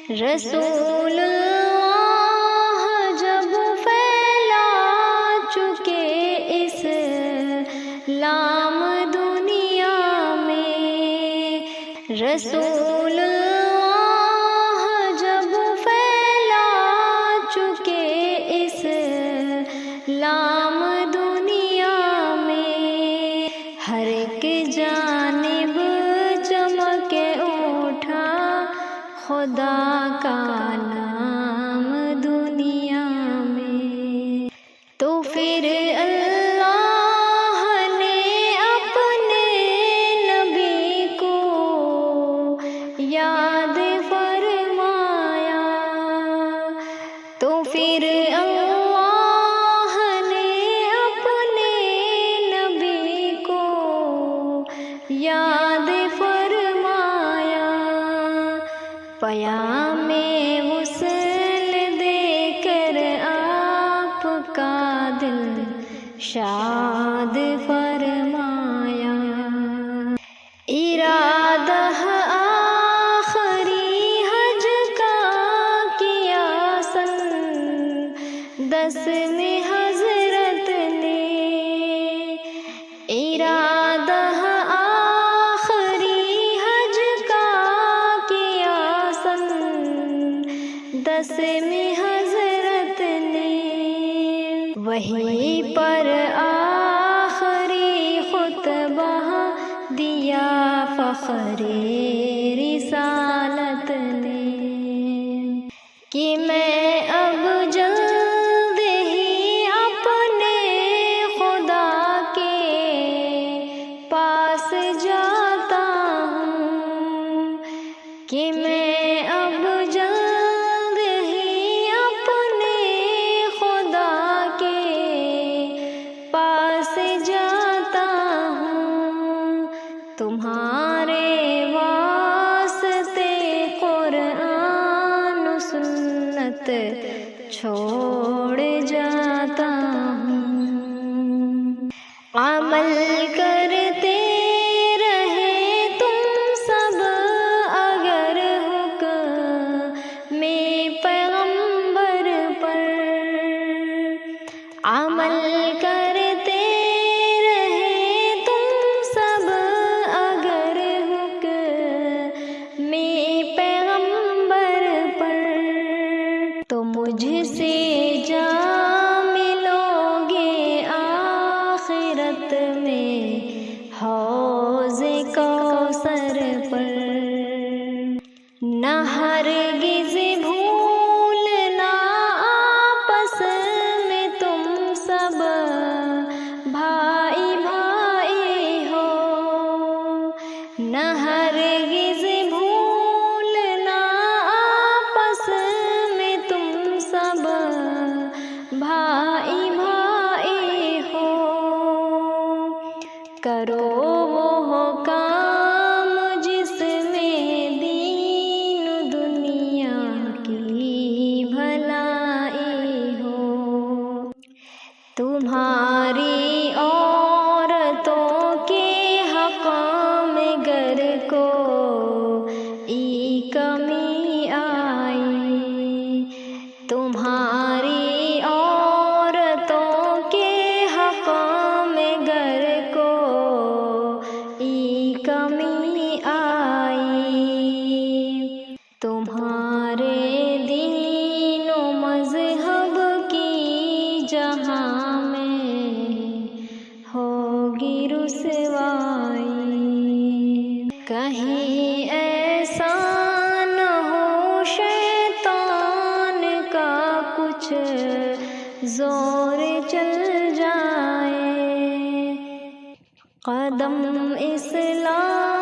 رسول اللہ جب پھیلا چکے اسلام دنیا میں، رسول اللہ جب پھیلا چکے اسلام دنیا میں، ہر ایک جانب چمک اٹھا خدا کا نام دنیا میں، تو پھر اللہ نے اپنے نبی کو یاد فرمایا، تو پھر اللہ نے اپنے نبی کو یاد فرمایا، پیام وصل دے کر آپ کا دل شاد فرمایا، ارادہ آخری حج کا کیا سن 10 میں حضرت نے، ارادہ آخری حج کا کیا سن 10 میں حضرت نے، وہیں پر آخری خطبہ دیا فخر رسالت نے، کہ میں اب جلد ہی اپنے خدا کے پاس جاتا ہوں، کہ میں اب جلد ہی اپنے خدا کے پاس جاتا ہوں، تمہارے واسطے قرآن و سنت چھوڑ جاتا ہوں، عمل کرتے رہے تم سب اگر حکم پیغمبر پر، عمل کرتے رہے تم سب اگر حکم پیغمبر پر، تو مجھ سے جا ملو گے آخرت میں حوض کوثر پر، نہ ہرگز بھولنا آپس میں تم سب بھائی بھائی ہو، نہ ہرگز بھولنا آپس میں تم سب بھائی بھائی ہو، کرو وہ کام جس میں دین و دنیا کی بھلائی ہو، تمہاری عورتوں کے حق میں گر کوئی کمی آئی، تمہاری عورتوں کے حق میں گر کوئی کمی آئی، تمہارے دین و مذہب کی جہاں میں ہوگی رسوائی، کہیں ایسا نہ ہو شیطان کا کچھ زور چل جائے، قدم اسلام